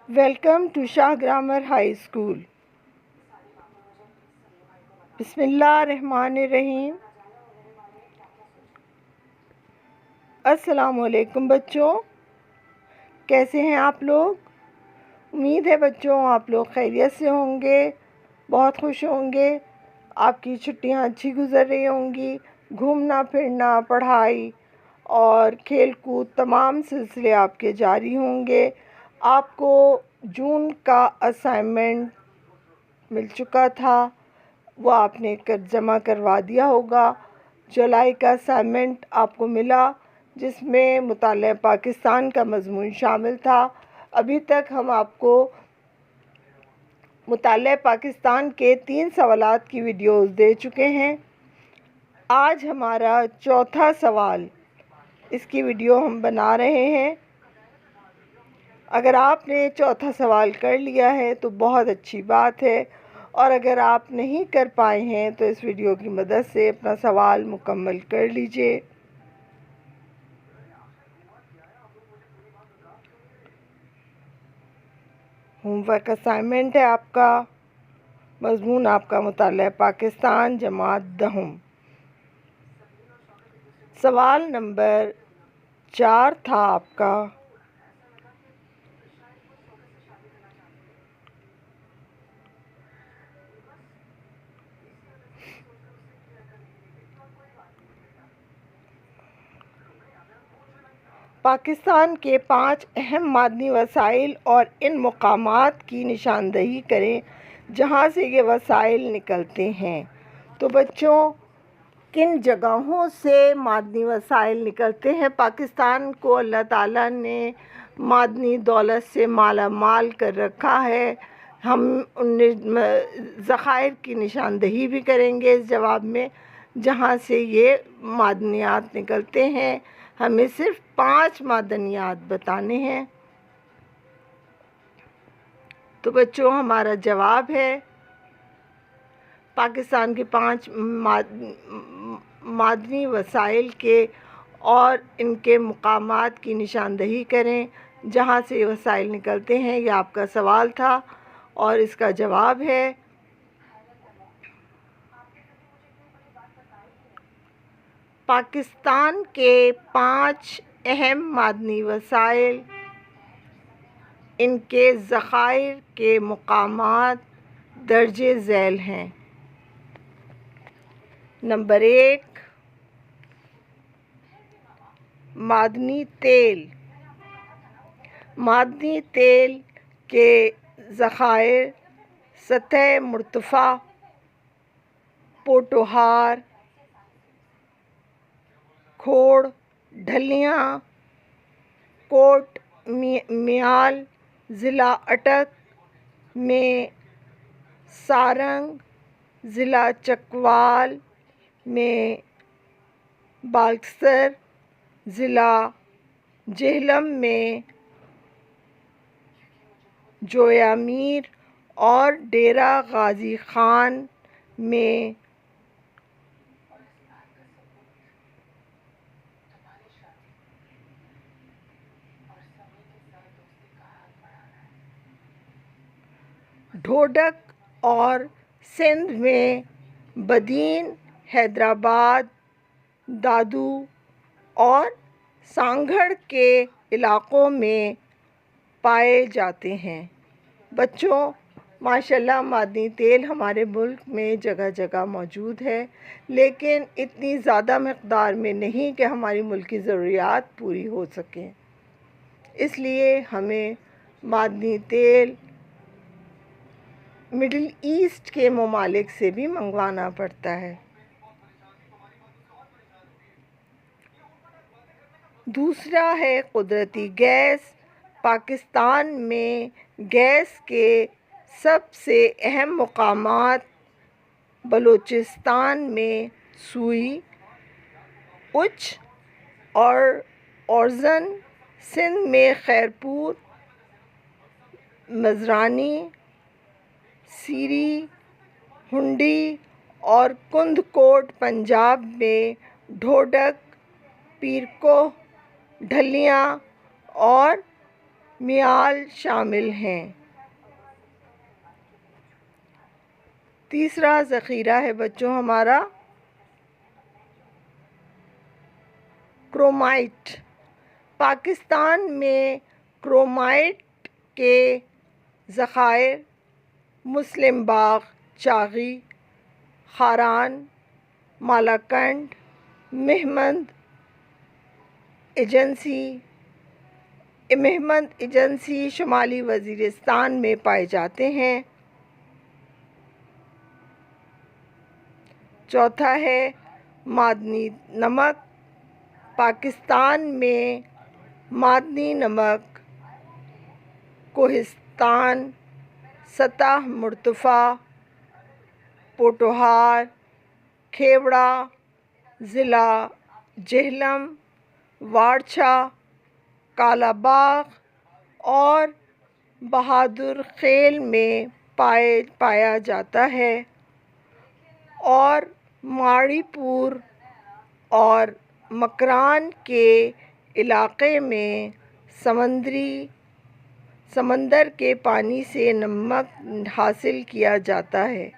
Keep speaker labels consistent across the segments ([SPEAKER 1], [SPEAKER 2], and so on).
[SPEAKER 1] Welcome to Shah grammar high school. بسم اللہ الرحمن الرحیم۔ السلام علیکم بچوں، کیسے ہیں آپ لوگ؟ امید ہے بچوں آپ لوگ خیریت سے ہوں گے، بہت خوش ہوں گے، آپ کی چھٹیاں اچھی گزر رہی ہوں گی، گھومنا پھرنا، پڑھائی اور کھیل کود تمام سلسلے آپ کے جاری ہوں گے۔ آپ کو جون کا اسائنمنٹ مل چکا تھا، وہ آپ نے جمع کروا دیا ہوگا۔ جولائی کا اسائنمنٹ آپ کو ملا جس میں مطالعہ پاکستان کا مضمون شامل تھا۔ ابھی تک ہم آپ کو مطالعہ پاکستان کے 3 سوالات کی ویڈیوز دے چکے ہیں۔ آج ہمارا چوتھا سوال، اس کی ویڈیو ہم بنا رہے ہیں۔ اگر آپ نے چوتھا سوال کر لیا ہے تو بہت اچھی بات ہے، اور اگر آپ نہیں کر پائے ہیں تو اس ویڈیو کی مدد سے اپنا سوال مکمل کر لیجئے۔ ہوم ورک اسائنمنٹ ہے آپ کا، مضمون آپ کا مطالعہ پاکستان جماعت دہم۔ سوال نمبر 4 تھا آپ کا، پاکستان کے 5 اہم معدنی وسائل اور ان مقامات کی نشاندہی کریں جہاں سے یہ وسائل نکلتے ہیں۔ تو بچوں، کن جگہوں سے معدنی وسائل نکلتے ہیں؟ پاکستان کو اللہ تعالیٰ نے معدنی دولت سے مالا مال کر رکھا ہے۔ ہم ان ذخائر کی نشاندہی بھی کریں گے اس جواب میں جہاں سے یہ معدنیات نکلتے ہیں۔ ہمیں صرف 5 معدنیات بتانے ہیں۔ تو بچوں، ہمارا جواب ہے پاکستان کے 5 معدنی وسائل کے اور ان کے مقامات کی نشاندہی کریں جہاں سے یہ وسائل نکلتے ہیں۔ یہ آپ کا سوال تھا اور اس کا جواب ہے پاکستان کے 5 اہم معدنی وسائل، ان کے ذخائر کے مقامات درج ذیل ہیں۔ نمبر 1، معدنی تیل۔ معدنی تیل کے ذخائر سطح مرتفع، پوٹوہار، کھوڑ، ڈھلیاں، کوٹ میال، ضلع اٹک میں، سارنگ، ضلع چکوال میں، بالکسر، ضلع جہلم میں، جویا میر اور ڈیرہ غازی خان میں، ڈھوڈک اور سندھ میں، بدین، حیدرآباد، دادو اور سانگھڑ کے علاقوں میں پائے جاتے ہیں۔ بچوں، ماشاءاللہ معدنی تیل ہمارے ملک میں جگہ جگہ موجود ہے، لیکن اتنی زیادہ مقدار میں نہیں کہ ہماری ملکی ضروریات پوری ہو سکیں۔ اس لیے ہمیں معدنی تیل مڈل ایسٹ کے ممالک سے بھی منگوانا پڑتا ہے۔ دوسرا ہے قدرتی گیس۔ پاکستان میں گیس کے سب سے اہم مقامات بلوچستان میں سوئی، اچ اور اورزن، سندھ میں خیرپور، مزرانی، سیری، ہنڈی اور کند کوٹ، پنجاب میں ڈھوڈک، پیر کوہ، ڈھلیاں اور میال شامل ہیں۔ تیسرا ذخیرہ ہے بچوں ہمارا کرومائٹ۔ پاکستان میں کرومائٹ کے ذخائر مسلم باغ، چاغی، خاران، مالاکنڈ، مہمند ایجنسی شمالی وزیرستان میں پائے جاتے ہیں۔ چوتھا ہے معدنی نمک۔ پاکستان میں معدنی نمک کوہستان، سطح مرتفع، پوٹوہار، کھیوڑہ، ضلع جہلم، وارچھا، کالا باغ اور بہادر خیل میں پایا جاتا ہے، اور ماڑی پور اور مکران کے علاقے میں سمندر کے پانی سے نمک حاصل کیا جاتا ہے۔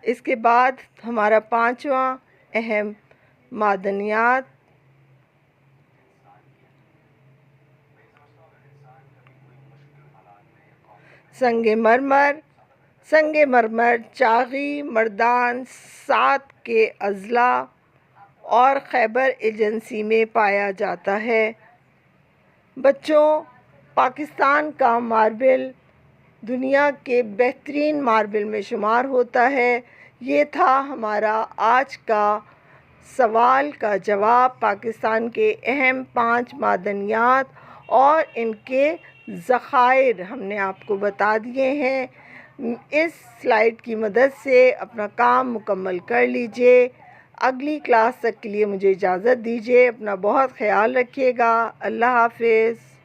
[SPEAKER 1] اس کے بعد ہمارا پانچواں اہم معدنیات سنگ مرمر چاغی، مردان، سات کے اضلاع اور خیبر ایجنسی میں پایا جاتا ہے۔ بچوں، پاکستان کا ماربل دنیا کے بہترین ماربل میں شمار ہوتا ہے۔ یہ تھا ہمارا آج کا سوال کا جواب۔ پاکستان کے اہم 5 معدنیات اور ان کے ذخائر ہم نے آپ کو بتا دیے ہیں۔ اس سلائیڈ کی مدد سے اپنا کام مکمل کر لیجئے۔ اگلی کلاس تک کے لیے مجھے اجازت دیجیے۔ اپنا بہت خیال رکھیے گا۔ اللہ حافظ۔